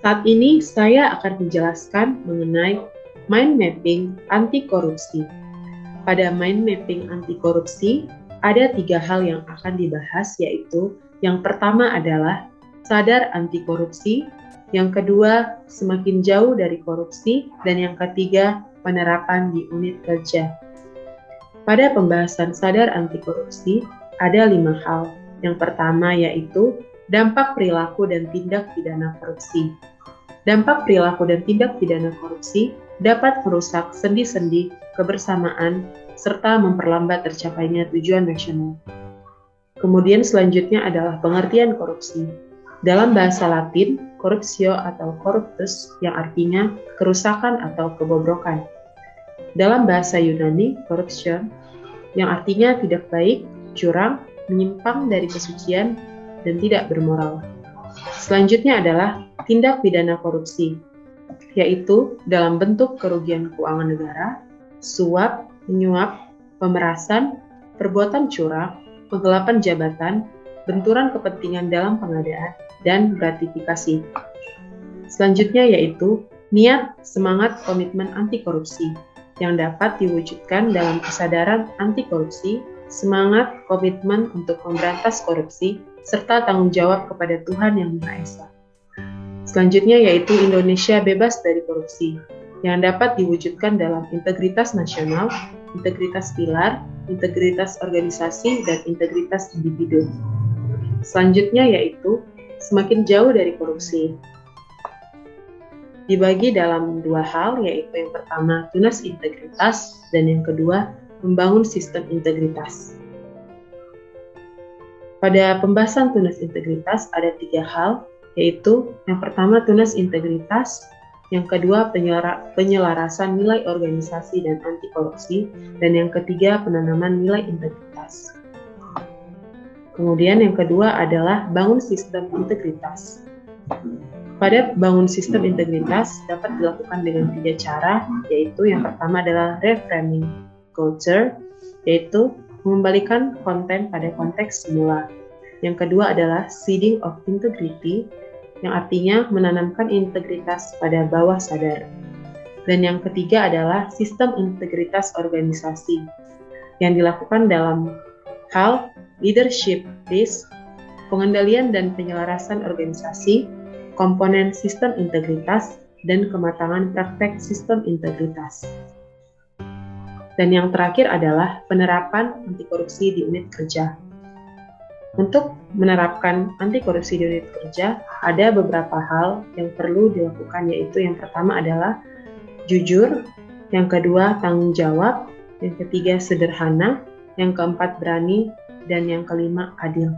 Saat ini saya akan menjelaskan mengenai mind mapping anti korupsi. Pada mind mapping anti korupsi, ada 3 hal yang akan dibahas, yaitu yang pertama adalah sadar anti korupsi, yang kedua semakin jauh dari korupsi, dan yang ketiga penerapan di unit kerja. Pada pembahasan sadar anti korupsi, ada 5 hal. Yang pertama yaitu dampak perilaku dan tindak pidana korupsi. Dampak perilaku dan tindak pidana korupsi dapat merusak sendi-sendi kebersamaan serta memperlambat tercapainya tujuan nasional. Kemudian selanjutnya adalah pengertian korupsi. Dalam bahasa Latin, corruptio atau corruptus yang artinya kerusakan atau kebobrokan. Dalam bahasa Yunani, corruption yang artinya tidak baik, curang, menyimpang dari kesucian, dan tidak bermoral. Selanjutnya adalah tindak pidana korupsi, yaitu dalam bentuk kerugian keuangan negara, suap, menyuap, pemerasan, perbuatan curang, penggelapan jabatan, benturan kepentingan dalam pengadaan, dan gratifikasi. Selanjutnya yaitu niat, semangat, komitmen anti korupsi, yang dapat diwujudkan dalam kesadaran anti korupsi, semangat, komitmen untuk memberantas korupsi, serta tanggung jawab kepada Tuhan Yang Maha Esa. Selanjutnya yaitu Indonesia bebas dari korupsi, yang dapat diwujudkan dalam integritas nasional, integritas pilar, integritas organisasi, dan integritas individu. Selanjutnya yaitu semakin jauh dari korupsi. Dibagi dalam 2 hal, yaitu yang pertama tunas integritas, dan yang kedua membangun sistem integritas. Pada pembahasan tunas integritas ada 3 hal, yaitu yang pertama tunas integritas, yang kedua penyelarasan nilai organisasi dan anti korupsi, dan yang ketiga penanaman nilai integritas. Kemudian yang kedua adalah bangun sistem integritas. Pada bangun sistem integritas dapat dilakukan dengan 3 cara, yaitu yang pertama adalah reframing culture, yaitu mengembalikan konten pada konteks semula. Yang kedua adalah seeding of integrity, yang artinya menanamkan integritas pada bawah sadar. Dan yang ketiga adalah sistem integritas organisasi, yang dilakukan dalam hal leadership risk, pengendalian dan penyelarasan organisasi, komponen sistem integritas, dan kematangan praktek sistem integritas. Dan yang terakhir adalah penerapan anti korupsi di unit kerja. Untuk menerapkan anti korupsi di unit kerja, ada beberapa hal yang perlu dilakukan, yaitu yang pertama adalah jujur, yang kedua tanggung jawab, yang ketiga sederhana, yang keempat berani, dan yang kelima adil.